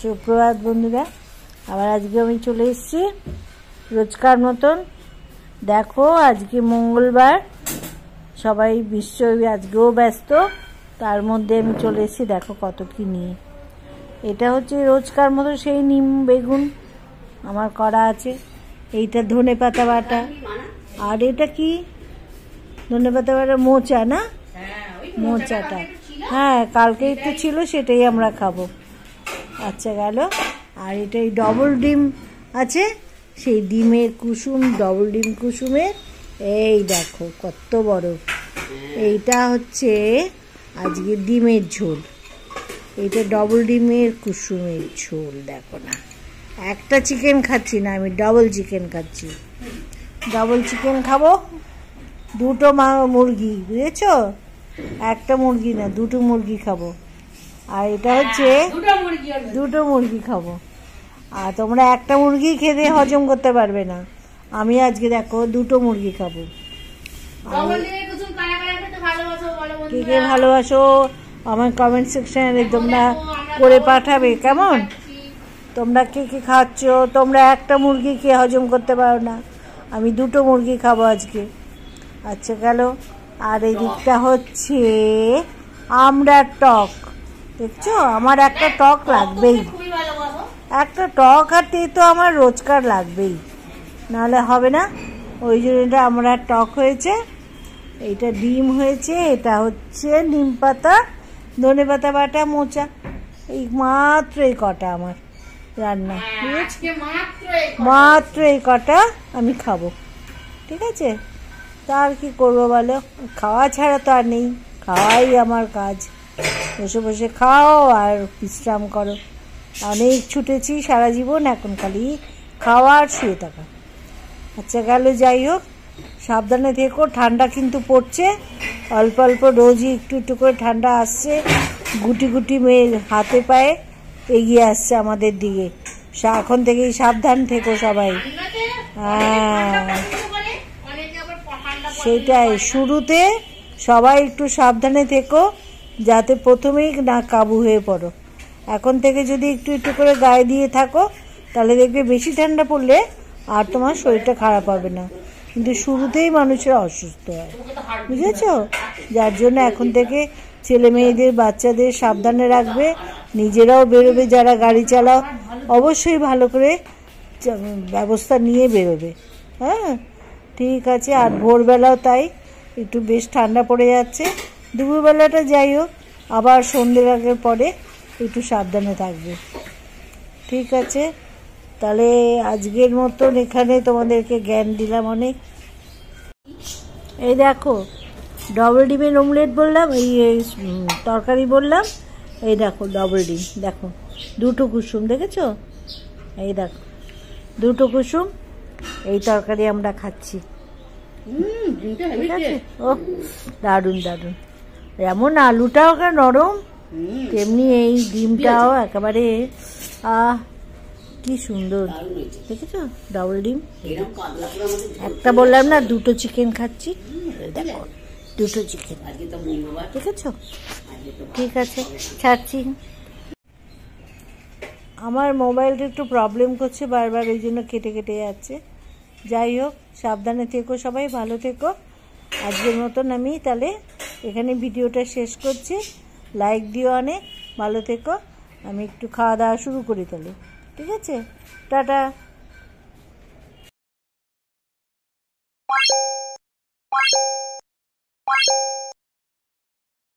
সুপ্রভাত বন্ধুরা, আবার আজকে আমি চলে এসেছি রোজকার মতন। দেখো আজকে মঙ্গলবার, সবাই নিশ্চয়ই আজকেও ব্যস্ত, তার মধ্যে আমি চলে এসেছি। দেখো কত কি নিয়ে, এটা হচ্ছে রোজকার মতো সেই নিম বেগুন আমার করা আছে। এইটা ধনে পাতা বাটা, আর এটা কি ধনে পাতা বাটা মোচা, না মোচাটা, হ্যাঁ কালকে একটু ছিল, সেটাই আমরা খাবো। আচ্ছা গেল। আর এটা এই ডবল ডিম আছে, সেই ডিমের কুসুম, ডবল ডিম কুসুমের, এই দেখো কত বড়। এইটা হচ্ছে আজকে ডিমের ঝোল, এইটা ডবল ডিমের কুসুমের ঝোল। দেখো না, একটা চিকেন খাচ্ছি না আমি, ডবল চিকেন খাচ্ছি। ডবল চিকেন খাবো, দুটো মুরগি, বুঝেছো? একটা মুরগি না, দুটো মুরগি খাবো। আর এটা হচ্ছে দুটো মুরগি খাবো। আর তোমরা একটা মুরগি খেতে হজম করতে পারবে না, আমি আজকে দেখো দুটো মুরগি খাবো। কে কে ভালোবাসো আমার কমেন্ট সেকশনে তোমরা করে পাঠাবে কেমন। তোমরা কে কে খাচ্ছ, তোমরা একটা মুরগি খেয়ে হজম করতে পারো না, আমি দুটো মুরগি খাবো আজকে। আচ্ছা গেল। আর এই দিকটা হচ্ছে আমড়ার টক, দেখছো? আমার একটা টক লাগবেই, একটা টক আর তেতো আমার রোজকার লাগবেই, নাহলে হবে না। ওই জন্য এটা আমড়ার টক হয়েছে, এইটা ডিম হয়েছে, এটা হচ্ছে নিম পাতা, ধনে পাতা বাটা, মোচা। এই মাত্র এই কটা আমার রান্না, মাত্র এই কটা আমি খাবো, ঠিক আছে? তা আর কি করবো বলো, খাওয়া ছাড়া তো আর নেই, খাওয়াই আমার কাজ। বসে বসে খাও আর বিশ্রাম করো। অনেক ছুটেছি সারা জীবন, এখন খালি খাওয়া আর শুয়ে থাকা। আচ্ছা গেল, যাই হোক, সাবধানে থেকো। ঠান্ডা কিন্তু পড়ছে অল্প অল্প, রোজই একটু একটু করে ঠান্ডা আসছে, গুটি গুটি মেয়ে হাতে পায়ে এগিয়ে আসছে আমাদের দিকে। এখন থেকেই সাবধান থেকো সবাই। হ্যাঁ সেটাই, শুরুতে সবাই একটু সাবধানে থেকো, যাতে প্রথমেই না কাবু হয়ে পড়ো। এখন থেকে যদি একটু একটু করে গায়ে দিয়ে থাকো, তাহলে দেখবে বেশি ঠান্ডা পড়লে আর তোমার শরীরটা খারাপ হবে না, কিন্তু শুরুতেই মানুষের অসুস্থ হয়, বুঝেছ? যার জন্য এখন থেকে ছেলে মেয়েদের, বাচ্চাদের সাবধানে রাখবে, নিজেরাও বেরোবে, যারা গাড়ি চালাও অবশ্যই ভালো করে ব্যবস্থা নিয়ে বেরোবে। হ্যাঁ ঠিক আছে। আর ভোরবেলাও তাই, একটু বেশ ঠান্ডা পড়ে যাচ্ছে, দুপুরবেলাটা যাই হোক, আবার সন্ধ্যের আগের পরে একটু সাবধানে থাকবে, ঠিক আছে? তাহলে আজকের মতন এখানে তোমাদেরকে জ্ঞান দিলাম অনেক। এই দেখো ডবল ডিমের অমলেট বললাম, এই তরকারি বললাম, এই দেখো ডবল ডিম, দেখো দুটো কুসুম, দেখেছো? এই দেখো দুটো কুসুম, এই তরকারি আমরা খাচ্ছি, ঠিক আছে? ও দারুণ দারুণ, যেমন আলুটাও নরম, তেমনি এই ডিমটাও একেবারে কি সুন্দর, দেখেছো? ডবল ডিম, একটা বললাম না দুটো চিকেন খাচ্ছি, দেখো দুটো চিকেন, দেখেছো? ঠিক আছে, ছাড়ছি। আমার মোবাইলটা একটু প্রবলেম করছে বারবার, ওই জন্য কেটে কেটে যাচ্ছে। যাই হোক, সাবধানে থেকো সবাই, ভালো থেকো। আজকের মতন আমি তাহলে এখানে ভিডিওটা শেষ করছি। লাইক দিও অনেক, ভালো থেকো। আমি একটু খাওয়া দাওয়া শুরু করি তাহলে, ঠিক আছে? টাটা।